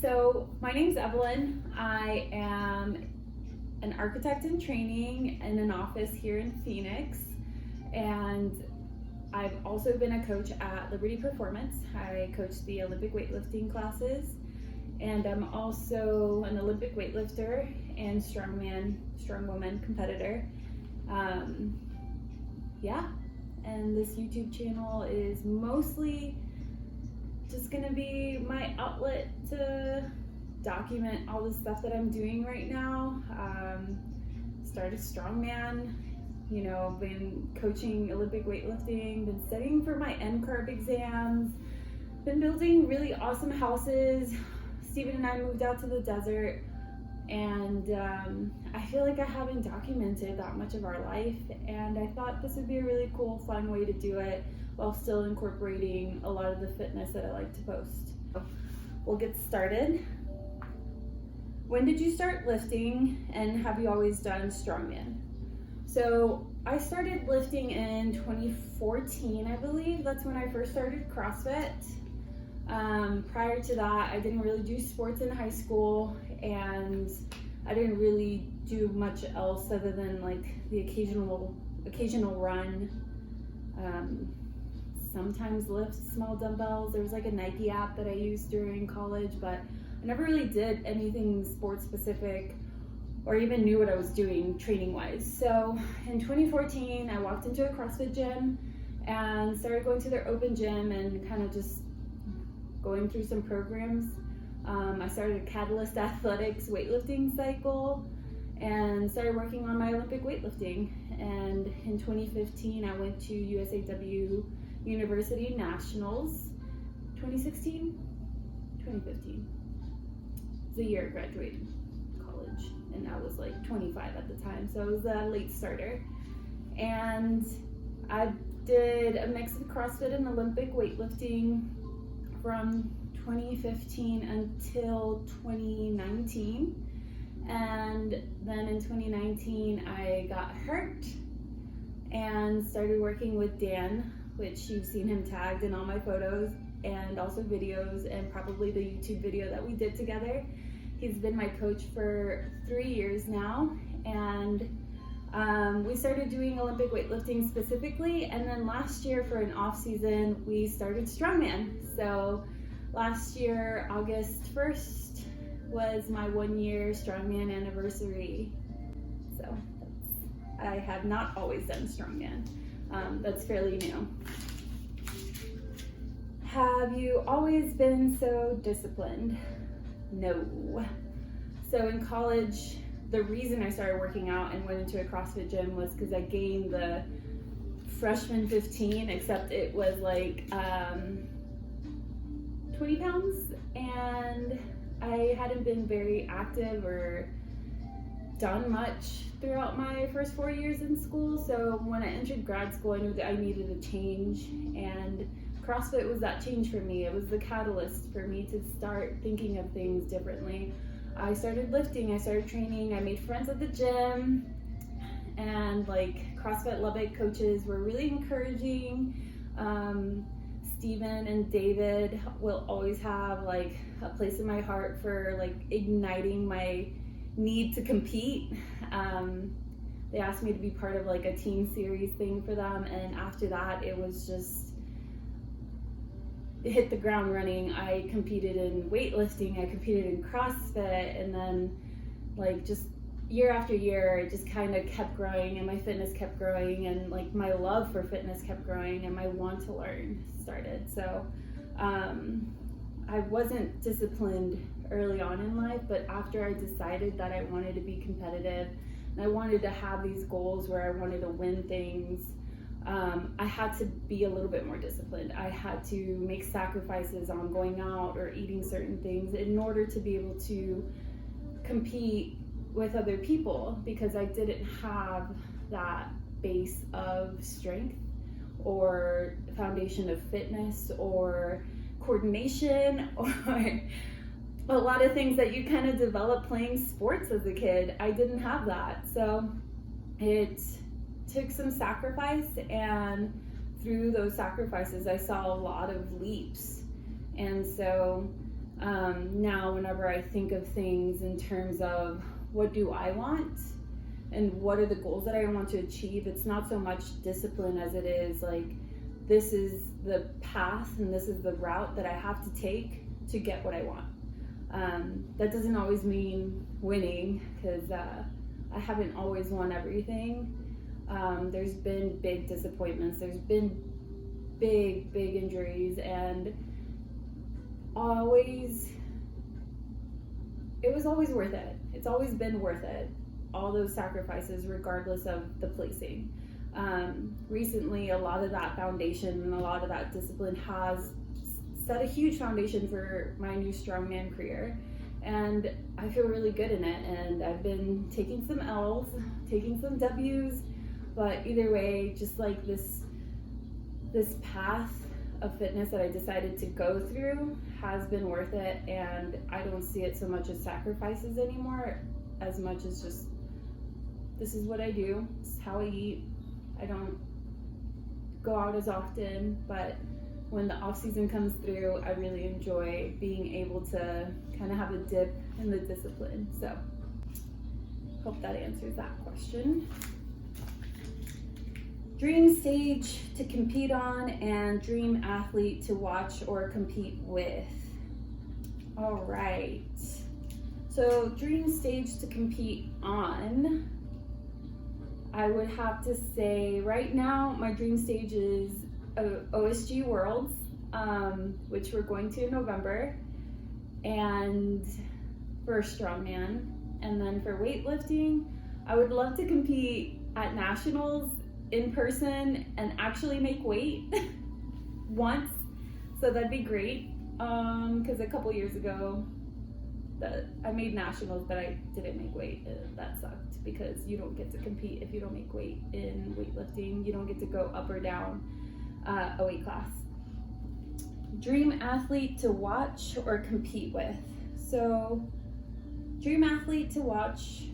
So my name's Evelyn. I am an architect in training in an office here in Phoenix, and I've also been a coach at Liberty Performance. I coach the Olympic weightlifting classes, and I'm also an Olympic weightlifter and strongwoman competitor. And this YouTube channel is mostly just gonna be my outlet to document all the stuff that I'm doing right now. Started Strongman, been coaching Olympic weightlifting, been studying for my NCARB exams, been building really awesome houses. Steven and I moved out to the desert, and I feel like I haven't documented that much of our life, and I thought this would be a really cool, fun way to do it while still incorporating a lot of the fitness that I like to post. We'll get started. When did you start lifting, and have you always done Strongman? So I started lifting in 2014, I believe. That's when I first started CrossFit. Prior to that, I didn't really do sports in high school, and I didn't really do much else other than like the occasional run. Sometimes lift small dumbbells. There was like a Nike app that I used during college, but I never really did anything sports specific or even knew what I was doing training wise. So in 2014, I walked into a CrossFit gym and started going to their open gym and kind of just going through some programs. I started a Catalyst Athletics weightlifting cycle and started working on my Olympic weightlifting. And in 2015, I went to USAW University Nationals. 2016? 2015. It was the year I graduated college, and I was like 25 at the time, so I was a late starter. And I did a mix of CrossFit and Olympic weightlifting from 2015 until 2019. And then in 2019, I got hurt and started working with Dan, which you've seen him tagged in all my photos and also videos, and probably the YouTube video that we did together. He's been my coach for 3 years now, and we started doing Olympic weightlifting specifically, and then last year for an off season, we started Strongman. So last year, August 1st, was my 1 year Strongman anniversary. So I have not always done Strongman. That's fairly new. Have you always been so disciplined? No. So in college, the reason I started working out and went into a CrossFit gym was because I gained the freshman 15, except it was like 20 pounds, and I hadn't been very active or done much throughout my first 4 years in school. So when I entered grad school, I knew that I needed a change, and CrossFit was that change for me. It was the catalyst for me to start thinking of things differently. I started lifting, I started training, I made friends at the gym, and like CrossFit Lubbock coaches were really encouraging. Steven and David will always have like a place in my heart for like igniting my need to compete. They asked me to be part of like a team series thing for them, and after that it was just hit the ground running. I competed in weightlifting, I competed in CrossFit, and then like just year after year it just kind of kept growing, and my fitness kept growing, and like my love for fitness kept growing, and my want to learn started. So I wasn't disciplined early on in life, but after I decided that I wanted to be competitive and I wanted to have these goals where I wanted to win things, I had to be a little bit more disciplined. I had to make sacrifices on going out or eating certain things in order to be able to compete with other people, because I didn't have that base of strength or foundation of fitness or coordination or a lot of things that you kind of develop playing sports as a kid. I didn't have that. So it took some sacrifice, and through those sacrifices I saw a lot of leaps. And so Now, whenever I think of things in terms of what do I want and what are the goals that I want to achieve, it's not so much discipline as it is like, this is the path and this is the route that I have to take to get what I want. That doesn't always mean winning, because I haven't always won everything. There's been big disappointments, there's been big injuries, and it was always worth it. It's always been worth it, all those sacrifices, regardless of the placing. Recently, a lot of that foundation and a lot of that discipline has set a huge foundation for my new strongman career, and I feel really good in it. And I've been taking some L's, taking some W's, but either way, just like this path of fitness that I decided to go through has been worth it, and I don't see it so much as sacrifices anymore, as much as just, this is what I do, this is how I eat. I don't go out as often, but when the off season comes through, I really enjoy being able to kind of have a dip in the discipline. So hope that answers that question. Dream stage to compete on and dream athlete to watch or compete with. All right. So dream stage to compete on, I would have to say right now my dream stage is OSG Worlds, which we're going to in November, and for Strongman. And then for weightlifting, I would love to compete at nationals in person and actually make weight once. So that'd be great, because a couple years ago I made nationals, but I didn't make weight. That sucked, because you don't get to compete if you don't make weight in weightlifting. You don't get to go up or down a weight class. Dream athlete to watch or compete with. So dream athlete to watch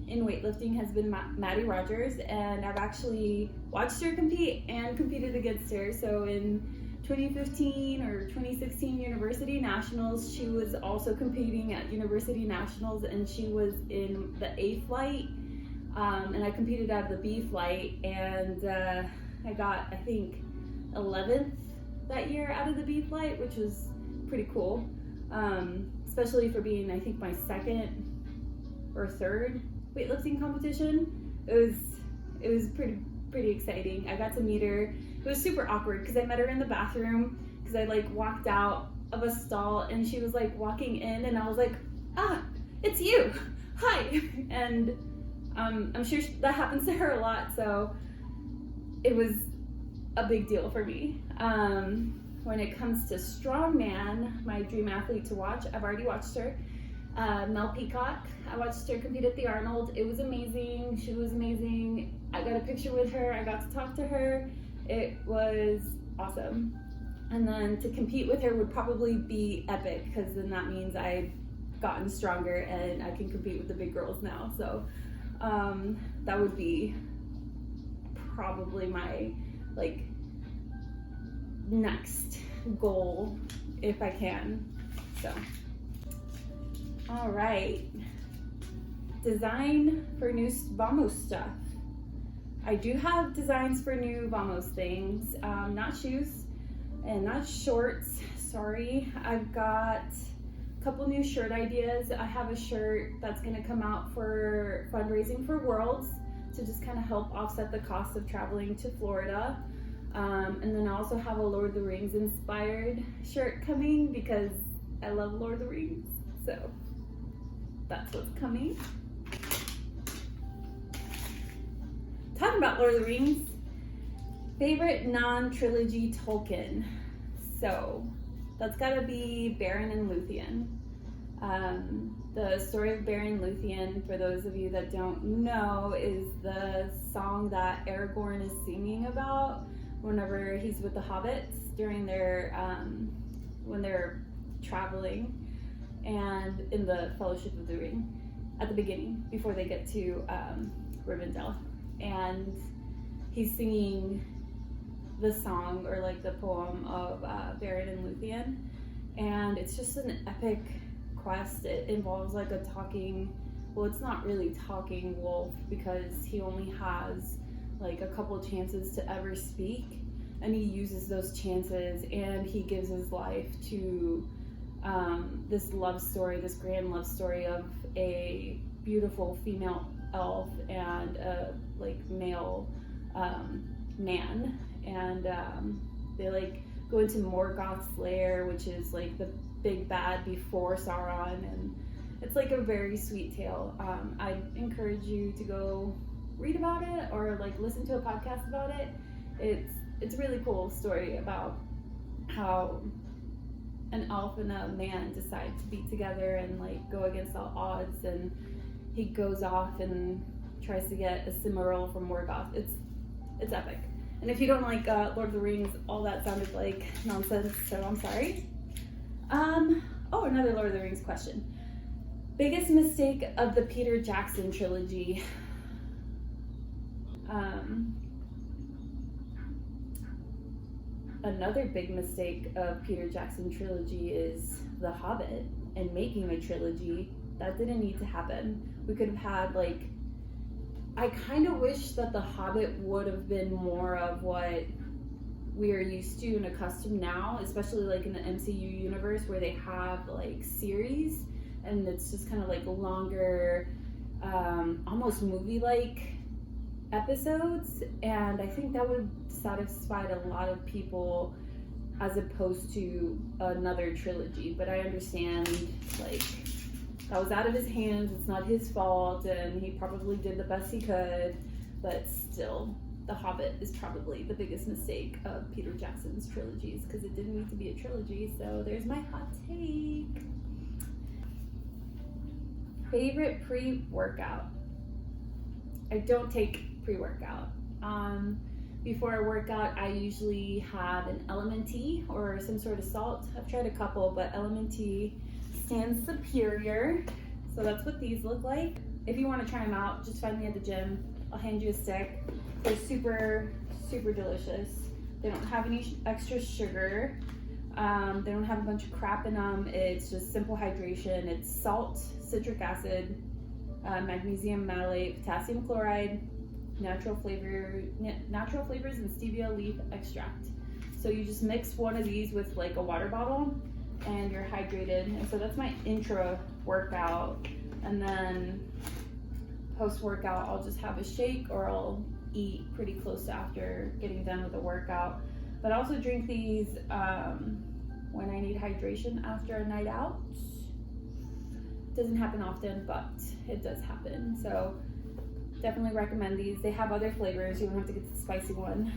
in weightlifting has been Maddie Rogers, and I've actually watched her compete and competed against her. So in 2015 or 2016 University Nationals, she was also competing at University Nationals, and she was in the A flight, and I competed at the B flight, and I got, I think, 11th that year out of the B flight, which was pretty cool, especially for being, I think, my second or third weightlifting competition. It was pretty exciting. I got to meet her. It was super awkward because I met her in the bathroom, because I like walked out of a stall and she was like walking in, and I was like, ah, it's you, hi. And I'm sure that happens to her a lot, so it was a big deal for me. When it comes to Strongman, my dream athlete to watch, I've already watched her. Mel Peacock, I watched her compete at the Arnold. It was amazing. She was amazing. I got a picture with her. I got to talk to her. It was awesome. And then to compete with her would probably be epic, because then that means I've gotten stronger and I can compete with the big girls now. So that would be probably my like next goal if I can. So all right, design for new Vamos stuff. I do have designs for new Vamos things, not shoes and not shorts, sorry. I've got a couple new shirt ideas. I have a shirt that's gonna come out for fundraising for Worlds to just kind of help offset the cost of traveling to Florida. And then I also have a Lord of the Rings inspired shirt coming, because I love Lord of the Rings, so that's what's coming. Talking about Lord of the Rings, favorite non-trilogy Tolkien. So that's gotta be Beren and Luthien. The story of Beren and Luthien, for those of you that don't know, is the song that Aragorn is singing about whenever he's with the hobbits during their, when they're traveling, and in the Fellowship of the Ring at the beginning, before they get to Rivendell. And he's singing the song, or like the poem of Beren and Luthien, and it's just an epic quest. It involves like a talking, well, it's not really talking wolf because he only has like a couple chances to ever speak, and he uses those chances, and he gives his life to this love story, this grand love story of a beautiful female elf and a like male man, and they like go into Morgoth's lair, which is like the big bad before Sauron, and it's like a very sweet tale. I encourage you to go read about it or like listen to a podcast about it. It's a really cool story about how an elf and a man decide to be together and like go against all odds, and he goes off and tries to get a Cimmeral from Morgoth. It's epic. And if you don't like Lord of the Rings, all that sounded like nonsense, so I'm sorry. Another Lord of the Rings question. Biggest mistake of the Peter Jackson trilogy? Another big mistake of Peter Jackson trilogy is The Hobbit and making a trilogy. That didn't need to happen. We could have had like, I kind of wish that The Hobbit would have been more of what we are used to and accustomed now, especially like in the MCU universe where they have like series and it's just kind of like longer, almost movie-like episodes, and I think that would have satisfied a lot of people as opposed to another trilogy. But I understand like that was out of his hands, it's not his fault, and he probably did the best he could, but still, The Hobbit is probably the biggest mistake of Peter Jackson's trilogies because it didn't need to be a trilogy. So there's my hot take. Favorite pre-workout? I don't take pre-workout. Before I work out, I usually have an element tea or some sort of salt. I've tried a couple, but element tea stands superior. So that's what these look like. If you want to try them out, just find me at the gym. I'll hand you a stick. They're super, super delicious. They don't have any extra sugar. They don't have a bunch of crap in them. It's just simple hydration. It's salt, citric acid, magnesium malate, potassium chloride, natural flavors, and stevia leaf extract. So you just mix one of these with like a water bottle and you're hydrated. And so that's my intra workout. And then post workout, I'll just have a shake or I'll eat pretty close after getting done with the workout. But I also drink these when I need hydration after a night out. Doesn't happen often, but it does happen. So definitely recommend these. They have other flavors. You don't have to get the spicy one.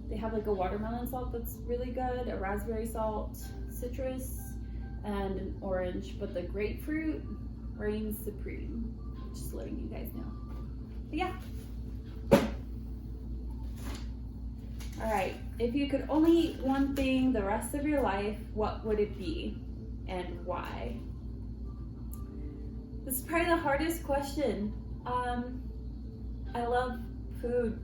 They have like a watermelon salt that's really good, a raspberry salt, citrus, and an orange. But the grapefruit reigns supreme. Just letting you guys know. But yeah. All right. If you could only eat one thing the rest of your life, what would it be and why? This is probably the hardest question. I love food.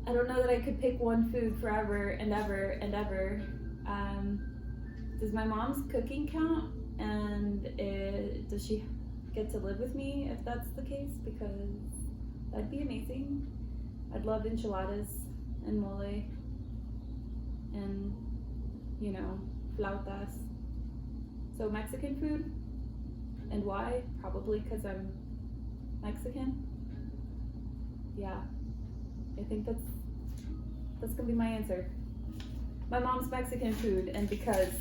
I don't know that I could pick one food forever and ever and ever. Does my mom's cooking count? And does she get to live with me if that's the case? Because that'd be amazing. I'd love enchiladas and mole and, you know, flautas. So Mexican food. And why? Probably because I'm Mexican. Yeah, I think that's gonna be my answer. My mom's Mexican food, and because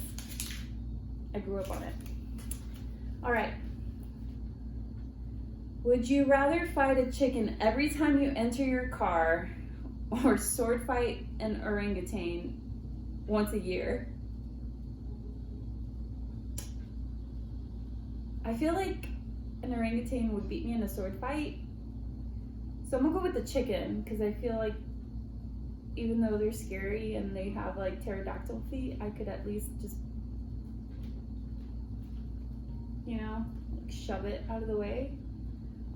I grew up on it. All right. Would you rather fight a chicken every time you enter your car or sword fight an orangutan once a year? I feel like an orangutan would beat me in a sword fight. So I'm gonna go with the chicken because I feel like even though they're scary and they have like pterodactyl feet, I could at least just, you know, like shove it out of the way.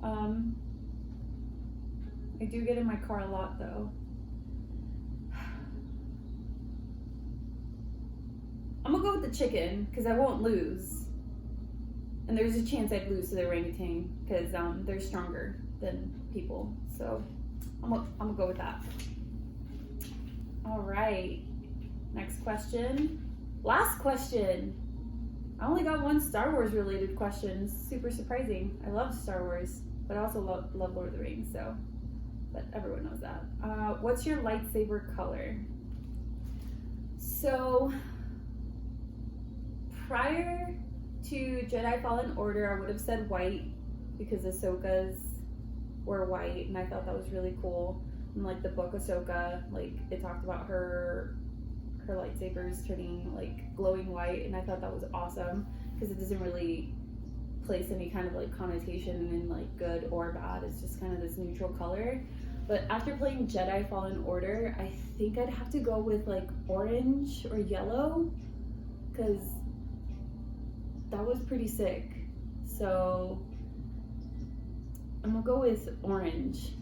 I do get in my car a lot though. with the chicken because I won't lose. And there's a chance I'd lose to the orangutan because they're stronger than people. So I'm gonna go with that. All right, next question. Last question. I only got one Star Wars related question. Super surprising. I love Star Wars, but I also love Lord of the Rings, so, but everyone knows that. What's your lightsaber color? So, prior to Jedi Fallen Order, I would have said white because Ahsoka's were white, and I thought that was really cool. And like the book Ahsoka, like it talked about her lightsabers turning like glowing white, and I thought that was awesome because it doesn't really place any kind of like connotation in like good or bad. It's just kind of this neutral color. But after playing Jedi Fallen Order, I think I'd have to go with like orange or yellow because that was pretty sick. So I'm gonna go with orange.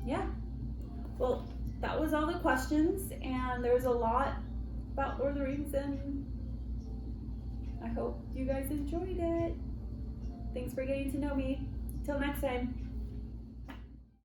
Yeah. Well, that was all the questions, and there was a lot about Lord of the Rings, and I hope you guys enjoyed it. Thanks for getting to know me. Till next time.